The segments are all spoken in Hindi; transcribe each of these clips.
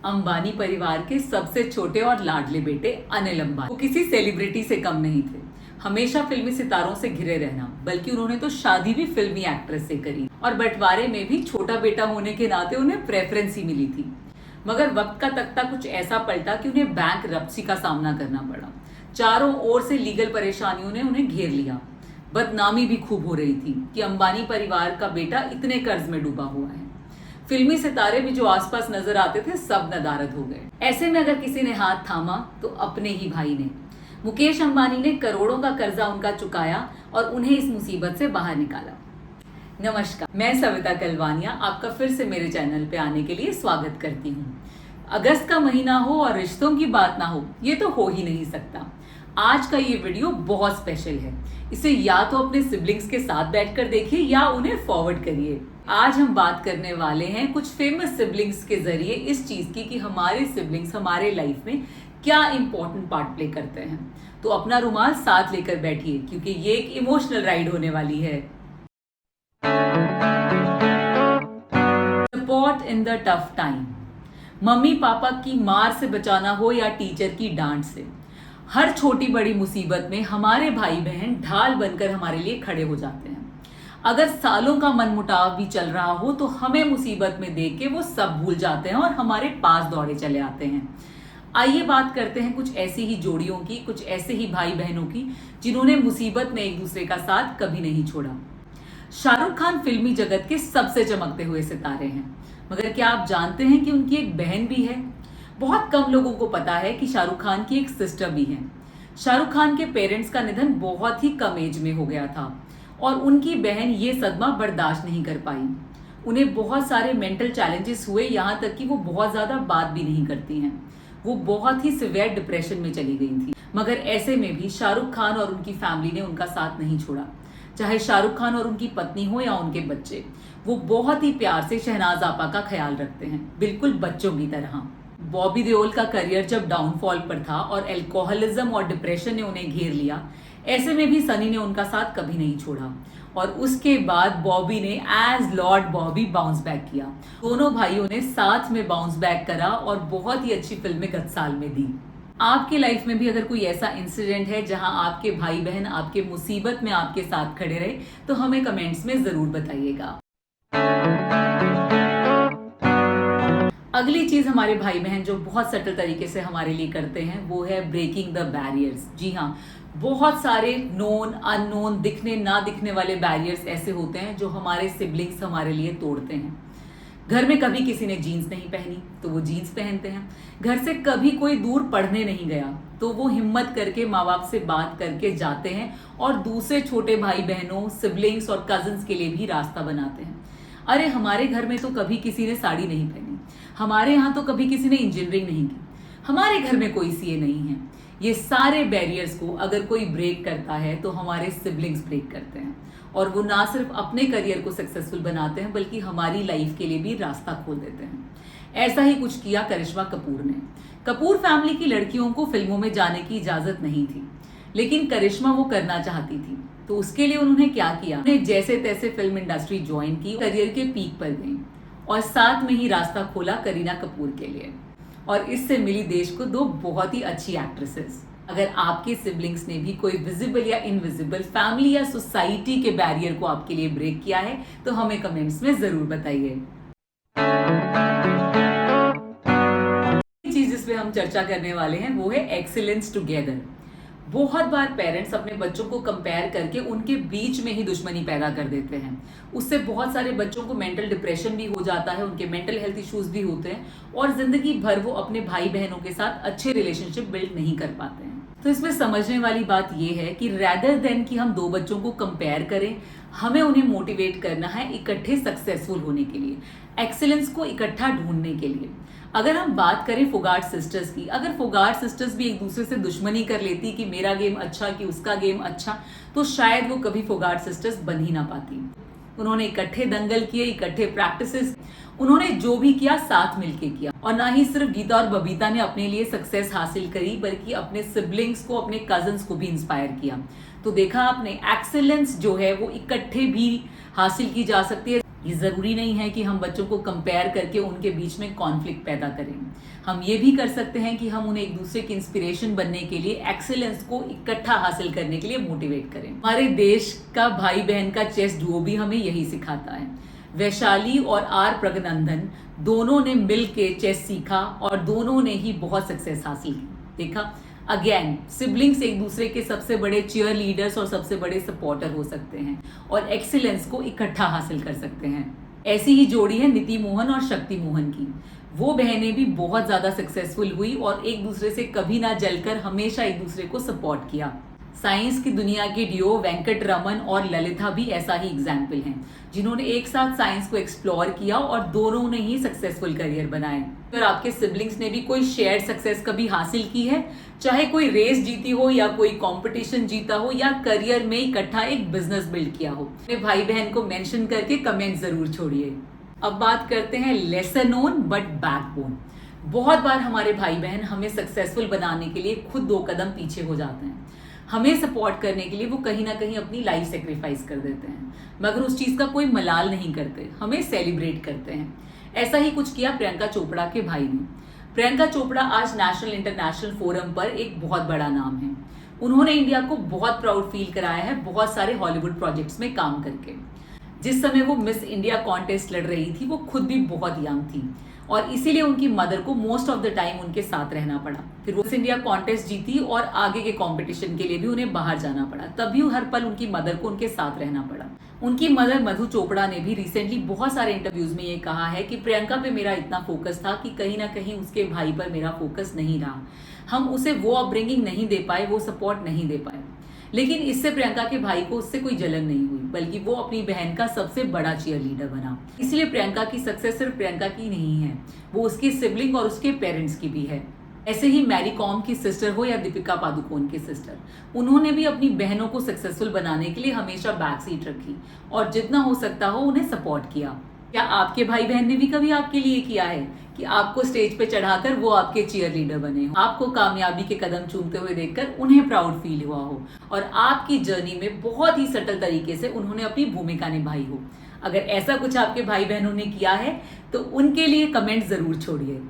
अंबानी परिवार के सबसे छोटे और लाडले बेटे अनिल अंबानी वो किसी सेलिब्रिटी से कम नहीं थे। हमेशा फिल्मी सितारों से घिरे रहना, बल्कि उन्होंने तो शादी भी फिल्मी एक्ट्रेस से करी और बंटवारे में भी छोटा बेटा होने के नाते उन्हें प्रेफरेंस ही मिली थी। मगर वक्त का तख्ता कुछ ऐसा पलटा कि उन्हें बैंक रप्सी का सामना करना पड़ा। चारों ओर से लीगल परेशानियों ने उन्हें घेर लिया। बदनामी भी खूब हो रही थी कि अंबानी परिवार का बेटा इतने कर्ज में डूबा हुआ है। फिल्मी सितारे भी जो आसपास नजर आते थे सब नदारद हो गए। ऐसे में अगर किसी ने हाथ थामा तो अपने ही भाई ने। मुकेश अंबानी ने करोड़ों का कर्जा उनका चुकाया और उन्हें इस मुसीबत से बाहर निकाला। नमस्कार, मैं सविता कलवानिया आपका फिर से मेरे चैनल पे आने के लिए स्वागत करती हूँ। अगस्त का महीना हो और रिश्तों की बात ना हो, ये तो हो ही नहीं सकता। आज का ये वीडियो बहुत स्पेशल है। इसे या तो अपने सिबलिंग्स के साथ बैठकर देखिए या उन्हें फॉरवर्ड करिए। आज हम बात करने वाले हैं कुछ फेमस सिबलिंग्स के जरिए इस चीज की कि हमारे सिबलिंग्स हमारे लाइफ में क्या इंपॉर्टेंट पार्ट प्ले करते हैं। तो अपना रुमाल साथ लेकर बैठिए क्योंकि ये एक इमोशनल राइड होने वाली है। Support in the tough time. Mummy papa की मार से बचाना हो या टीचर की डांट से, हर छोटी बड़ी मुसीबत में हमारे भाई बहन ढाल बनकर हमारे लिए खड़े हो जाते हैं। अगर सालों का मनमुटाव भी चल रहा हो तो हमें मुसीबत में देख के वो सब भूल जाते हैं और हमारे पास दौड़े चले आते हैं। आइए बात करते हैं कुछ ऐसी ही जोड़ियों की, कुछ ऐसे ही भाई बहनों की जिन्होंने मुसीबत में एक दूसरे का साथ कभी नहीं छोड़ा। शाहरुख खान फिल्मी जगत के सबसे चमकते हुए सितारे हैं, मगर क्या आप जानते हैं कि उनकी एक बहन भी है? बहुत कम लोगों को पता है कि शाहरुख खान की एक सिस्टर भी है। शाहरुख खान के पेरेंट्स का निधन बहुत ही कम एज में हो गया था और उनकी बहन ये सदमा बर्दाश्त नहीं कर पाई। उन्हें बहुत सारे मेंटल चैलेंजेस हुए, यहाँ तक कि वो बहुत ज्यादा बात भी नहीं करती हैं। वो बहुत ही सिवियर डिप्रेशन में चली गई थी। मगर ऐसे में भी शाहरुख खान और उनकी फैमिली ने उनका साथ नहीं छोड़ा। चाहे शाहरुख खान और उनकी पत्नी हो या उनके बच्चे, वो बहुत ही प्यार से शहनाज आपा का ख्याल रखते हैं, बिल्कुल बच्चों की तरह। बॉबी देओल का करियर जब डाउनफॉल पर था और अल्कोहलिज्म और डिप्रेशन ने उन्हें घेर लिया, ऐसे में भी सनी ने उनका साथ कभी नहीं छोड़ा और उसके बाद बॉबी ने as lord Bobby bounce back किया। दोनों भाइयों ने साथ में बाउंस बैक करा और बहुत ही अच्छी फिल्में गत साल में दी। आपके लाइफ में भी अगर कोई ऐसा इंसिडेंट है जहां आपके भाई बहन आपके मुसीबत में आपके साथ खड़े रहे तो हमें कमेंट्स में जरूर बताइएगा। अगली चीज हमारे भाई बहन जो बहुत सटल तरीके से हमारे लिए करते हैं वो है ब्रेकिंग द बैरियर्स। जी हाँ, बहुत सारे नोन अननोन दिखने ना दिखने वाले बैरियर्स ऐसे होते हैं जो हमारे सिबलिंग्स हमारे लिए तोड़ते हैं। घर में कभी किसी ने जीन्स नहीं पहनी तो वो जीन्स पहनते हैं। घर से कभी कोई दूर पढ़ने नहीं गया तो वो हिम्मत करके माँ बाप से बात करके जाते हैं और दूसरे छोटे भाई बहनों, सिबलिंग्स और कजिन्स के लिए भी रास्ता बनाते हैं। अरे हमारे घर में तो कभी किसी ने साड़ी नहीं पहनी, हमारे यहाँ तो कभी किसी ने इंजीनियरिंग नहीं की, हमारे घर में कोई सीए नहीं है। ये सारे बैरियर्स को अगर कोई ब्रेक करता है तो हमारे सिबलिंग्स ब्रेक करते हैं और वो ना सिर्फ अपने करियर को सक्सेसफुल बनाते हैं बल्कि हमारी लाइफ के लिए भी रास्ता खोल देते हैं। ऐसा ही कुछ किया करिश्मा कपूर ने। कपूर फैमिली की लड़कियों को फिल्मों में जाने की इजाजत नहीं थी, लेकिन करिश्मा वो करना चाहती थी। तो उसके लिए उन्होंने क्या किया, उन्हें जैसे तैसे फिल्म इंडस्ट्री ज्वाइन की, करियर के पीक पर गई और साथ में ही रास्ता खोला करीना कपूर के लिए और इससे मिली देश को दो बहुत ही अच्छी एक्ट्रेसेस। अगर आपके सिबलिंग्स ने भी कोई विजिबल या इनविजिबल फैमिली या सोसाइटी के बैरियर को आपके लिए ब्रेक किया है तो हमें कमेंट्स में जरूर बताइए। चीज जिस पे हम चर्चा करने वाले हैं वो है एक्सीलेंस टुगेदर। बहुत बार पेरेंट्स अपने बच्चों को कंपेयर करके उनके बीच में ही दुश्मनी पैदा कर देते हैं। उससे बहुत सारे बच्चों को मेंटल डिप्रेशन भी हो जाता है, उनके मेंटल हेल्थ इश्यूज भी होते हैं और जिंदगी भर वो अपने भाई बहनों के साथ अच्छे रिलेशनशिप बिल्ड नहीं कर पाते हैं। तो इसमें समझने वाली बात ये है कि रैदर देन कि हम दो बच्चों को कंपेयर करें, हमें उन्हें मोटिवेट करना है इकट्ठे सक्सेसफुल होने के लिए, एक्सीलेंस को इकट्ठा ढूंढने के लिए। अगर हम बात करें फोगाट सिस्टर्स की, अगर फोगाट सिस्टर्स भी एक दूसरे से दुश्मनी कर लेती कि मेरा गेम अच्छा कि उसका गेम अच्छा, तो शायद वो कभी फोगाट सिस्टर्स बन ही ना पाती। उन्होंने इकट्ठे दंगल किए, इकट्ठे प्रैक्टिसेस, उन्होंने जो भी किया साथ मिलके किया और ना ही सिर्फ गीता और बबीता ने अपने लिए सक्सेस हासिल करी बल्कि अपने सिबलिंग्स को, अपने कजिन्स को भी इंस्पायर किया। तो देखा आपने, एक्सीलेंस जो है वो इकट्ठे भी हासिल की जा सकती है। ये ज़रूरी नहीं है कि हम बच्चों को कंपेयर करके उनके बीच में कॉन्फ्लिक्ट पैदा करें। हम ये भी कर सकते हैं कि हम उन्हें एक दूसरे की इंस्पिरेशन बनने के लिए, एक्सेलेंस को इकट्ठा हासिल करने के लिए मोटिवेट करें। हमारे देश का भाई बहन का चेस डुओ भी हमें यही सिखाता है। वैशाली और आर प्रगनंदन दोनों ने मिल के चेस सीखा और दोनों ने ही बहुत सक्सेस हासिल की। देखा, अगेन सिबलिंग्स एक दूसरे के सबसे बड़े चीयर लीडर्स और सबसे बड़े सपोर्टर हो सकते हैं और एक्सीलेंस को इकट्ठा हासिल कर सकते हैं। ऐसी ही जोड़ी है नीति मोहन और शक्ति मोहन की। वो बहनें भी बहुत ज्यादा सक्सेसफुल हुई और एक दूसरे से कभी ना जलकर हमेशा एक दूसरे को सपोर्ट किया। साइंस की दुनिया के डियो वेंकट रमन और ललिता भी ऐसा ही एग्जाम्पल हैं, जिन्होंने एक साथ साइंस को एक्सप्लोर किया और दोनों ने ही सक्सेसफुल करियर बनाए। अगर आपके सिबलिंग्स ने भी कोई शेयर्ड सक्सेस कभी हासिल की है, चाहे कोई रेस जीती हो या कोई कंपटीशन जीता हो या करियर में इकट्ठा एक बिजनेस बिल्ड किया हो, अपने भाई बहन को मेंशन करके कमेंट जरूर छोड़िए। अब बात करते हैं लेसर नोन बट बैकबोन। बहुत बार हमारे भाई बहन हमें सक्सेसफुल बनाने के लिए खुद 2 कदम पीछे हो जाते हैं। हमें सपोर्ट करने के लिए वो कहीं ना कहीं अपनी लाइफ सेक्रीफाइस कर देते हैं, मगर उस चीज का कोई मलाल नहीं करते, हमें सेलिब्रेट करते हैं। ऐसा ही कुछ किया प्रियंका चोपड़ा के भाई ने। प्रियंका चोपड़ा आज नेशनल इंटरनेशनल फोरम पर एक बहुत बड़ा नाम है। उन्होंने इंडिया को बहुत प्राउड फील कराया है बहुत सारे हॉलीवुड प्रोजेक्ट्स में काम करके। जिस समय वो मिस इंडिया कॉन्टेस्ट लड़ रही थी, वो खुद भी बहुत यंग थी और इसीलिए उनकी मदर को मोस्ट ऑफ द टाइम उनके साथ रहना पड़ा। फिर वो मिस इंडिया कॉन्टेस्ट जीती और आगे के कंपटीशन के लिए भी उन्हें बाहर जाना पड़ा, तब भी हर पल उनकी मदर को उनके साथ रहना पड़ा। उनकी मदर मधु चोपड़ा ने भी रिसेंटली बहुत सारे इंटरव्यूज में ये कहा है कि प्रियंका पे मेरा इतना फोकस था कि कहीं ना कहीं उसके भाई पर मेरा फोकस नहीं रहा। हम उसे वो अपब्रिंगिंग नहीं दे पाए, वो सपोर्ट नहीं दे पाए। लेकिन इससे प्रियंका के भाई को उससे कोई जलन नहीं हुई, बल्कि वो अपनी बहन का सबसे बड़ा चीयर लीडर बना। इसलिए प्रियंका की सक्सेस सिर्फ प्रियंका की नहीं है, वो उसके सिबलिंग और उसके पेरेंट्स की भी है। ऐसे ही मैरी कॉम की सिस्टर हो या दीपिका पादुकोण की सिस्टर, उन्होंने भी अपनी बहनों को सक्सेसफुल बनाने के लिए हमेशा बैक सीट रखी और जितना हो सकता हो उन्हें सपोर्ट किया। क्या आपके भाई बहन ने भी कभी आपके लिए किया है कि आपको स्टेज पे चढ़ाकर वो आपके चीयर लीडर बने हो, आपको कामयाबी के कदम चूमते हुए देखकर उन्हें प्राउड फील हुआ हो और आपकी जर्नी में बहुत ही सटल तरीके से उन्होंने अपनी भूमिका निभाई हो? अगर ऐसा कुछ आपके भाई बहनों ने किया है तो उनके लिए कमेंट जरूर छोड़िए।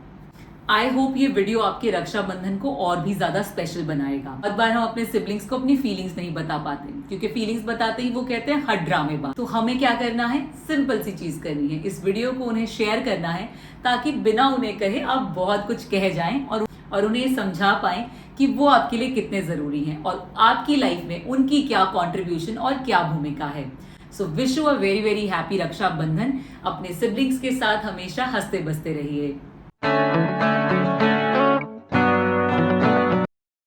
आई होप ये वीडियो आपके रक्षाबंधन को और भी ज्यादा स्पेशल बनाएगा। हर बार हम अपने सिबलिंग्स को अपनी फीलिंग्स नहीं बता पाते, क्योंकि फीलिंग्स बताते ही वो कहते हैं हर ड्रामेबाज। तो हमें क्या करना है, सिंपल सी चीज करनी है, इस वीडियो को उन्हें शेयर करना है ताकि बिना उन्हें कहे आप बहुत कुछ कह जाएं और उन्हें समझा पाएं कि वो आपके लिए कितने जरूरी हैं और आपकी लाइफ में उनकी क्या कॉन्ट्रीब्यूशन और क्या भूमिका है। So wish you a very very happy Rakshabandhan. अपने सिबलिंग्स के साथ हमेशा हंसते बसते रहिए।